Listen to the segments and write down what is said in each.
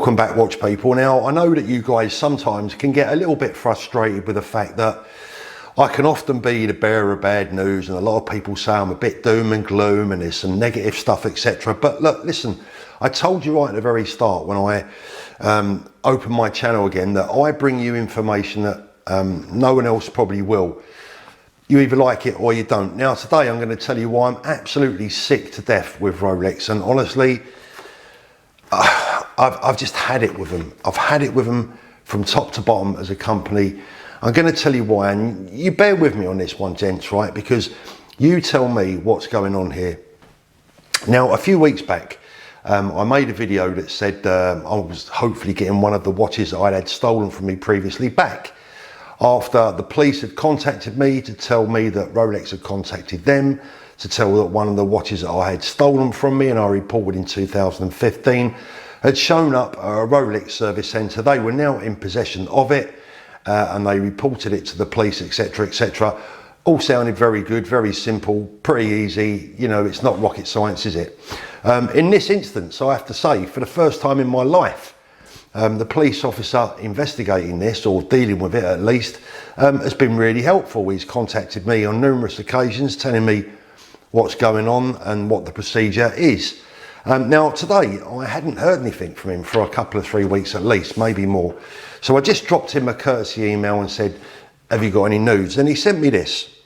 Welcome back, watch people. Now, I know that you guys sometimes can get a little bit frustrated with the fact that I can often be the bearer of bad news, and a lot of people say I'm a bit doom and gloom and there's some negative stuff, etc. But look, listen, I told you right at the very start when I opened my channel again that I bring you information that no one else probably will. You either like it or you don't. Now, today I'm going to tell you why I'm absolutely sick to death with Rolex, and honestly, I've just had it with them. I've had it with them from top to bottom as a company. I'm going to tell you why, and you bear with me on this one, gents, right? Because you tell me what's going on here. Now, a few weeks back, I made a video that said I was hopefully getting one of the watches that I'd had stolen from me previously back, after the police had contacted me to tell me that Rolex had contacted them to tell that one of the watches that I had stolen from me and I reported in 2015 had shown up at a Rolex service centre. They were now in possession of it and they reported it to the police, etc, etc. All sounded very good, very simple, pretty easy. You know, it's not rocket science, is it? In this instance, I have to say, for the first time in my life, the police officer investigating this, or dealing with it at least, has been really helpful. He's contacted me on numerous occasions telling me what's going on and what the procedure is. Now today, I hadn't heard anything from him for a couple of 3 weeks at least, maybe more. So I just dropped him a courtesy email and said, have you got any news? And he sent me this.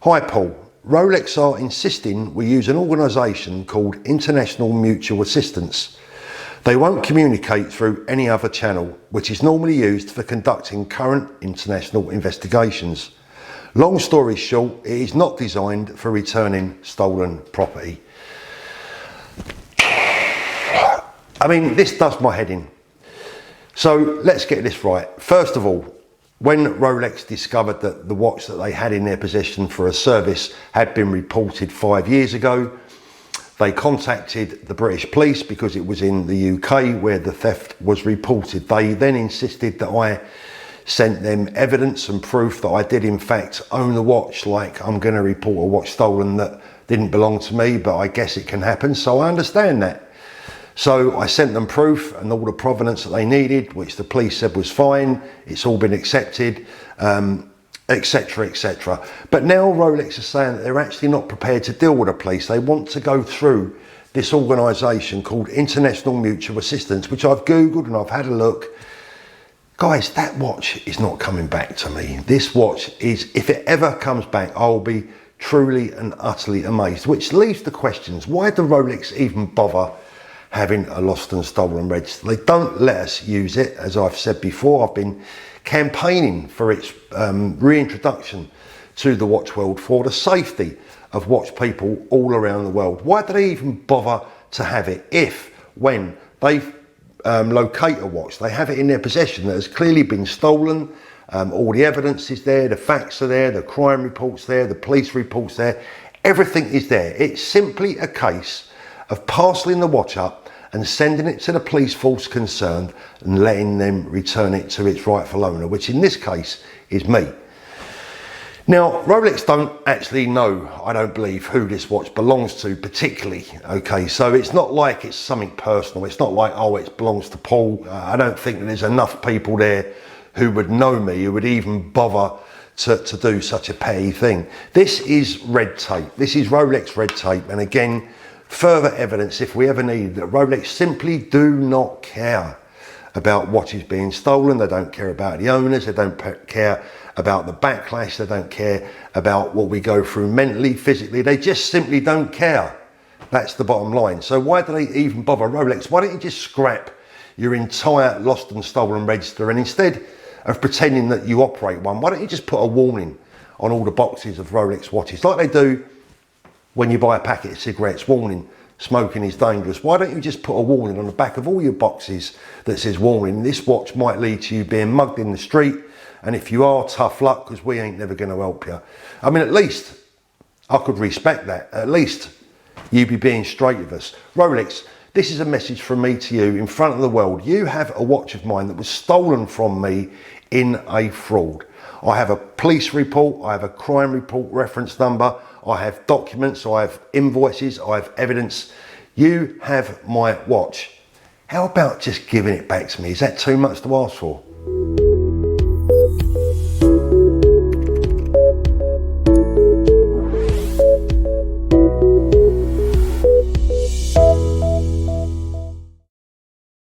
Hi Paul, Rolex are insisting we use an organisation called International Mutual Assistance. They won't communicate through any other channel, which is normally used for conducting current international investigations. Long story short, it is not designed for returning stolen property. I mean, this does my head in. So let's get this right. First of all, when Rolex discovered that the watch that they had in their possession for a service had been reported 5 years ago, they contacted the British police because it was in the UK where the theft was reported. They then insisted that I sent them evidence and proof that I did in fact own the watch, like I'm going to report a watch stolen that didn't belong to me, but I guess it can happen, so I understand that. So I sent them proof and all the provenance that they needed, which the police said was fine. It's all been accepted, etc, etc. But now Rolex is saying that they're actually not prepared to deal with the police. They want to go through this organisation called International Mutual Assistance, which I've Googled and I've had a look. Guys, that watch is not coming back to me. This watch is, if it ever comes back, I'll be truly and utterly amazed. Which leaves the questions, why do Rolex even bother having a lost and stolen register? They don't let us use it. As I've said before, I've been campaigning for its reintroduction to the watch world for the safety of watch people all around the world. Why do they even bother to have it if, when they locate a watch, they have it in their possession that has clearly been stolen? All the evidence is there, the facts are there, the crime reports there, the police reports there, everything is there. It's simply a case of parcelling the watch up and sending it to the police force concerned and letting them return it to its rightful owner, which in this case is me. Now, Rolex don't actually know, I don't believe, who this watch belongs to particularly, okay? So it's not like it's something personal. It's not like, oh, it belongs to Paul. I don't think that there's enough people there who would know me, who would even bother to do such a petty thing. This is red tape. This is Rolex red tape. And again, further evidence, if we ever need, that Rolex simply do not care about watches being stolen. They don't care about the owners. They don't care about the backlash. They don't care about what we go through mentally, physically. They just simply don't care. That's the bottom line. So why do they even bother? Rolex, why don't you just scrap your entire lost and stolen register, and instead of pretending that you operate one, why don't you just put a warning on all the boxes of Rolex watches, like they do when you buy a packet of cigarettes, warning, smoking is dangerous. Why don't you just put a warning on the back of all your boxes that says warning, this watch might lead to you being mugged in the street, and if you are, tough luck, because we ain't never going to help you. I mean, at least I could respect that. At least you be being straight with us. Rolex, this is a message from me to you in front of the world. You have a watch of mine that was stolen from me in a fraud. I have a police report, I have a crime report reference number, I have documents, I have invoices, I have evidence. You have my watch. How about just giving it back to me? Is that too much to ask for?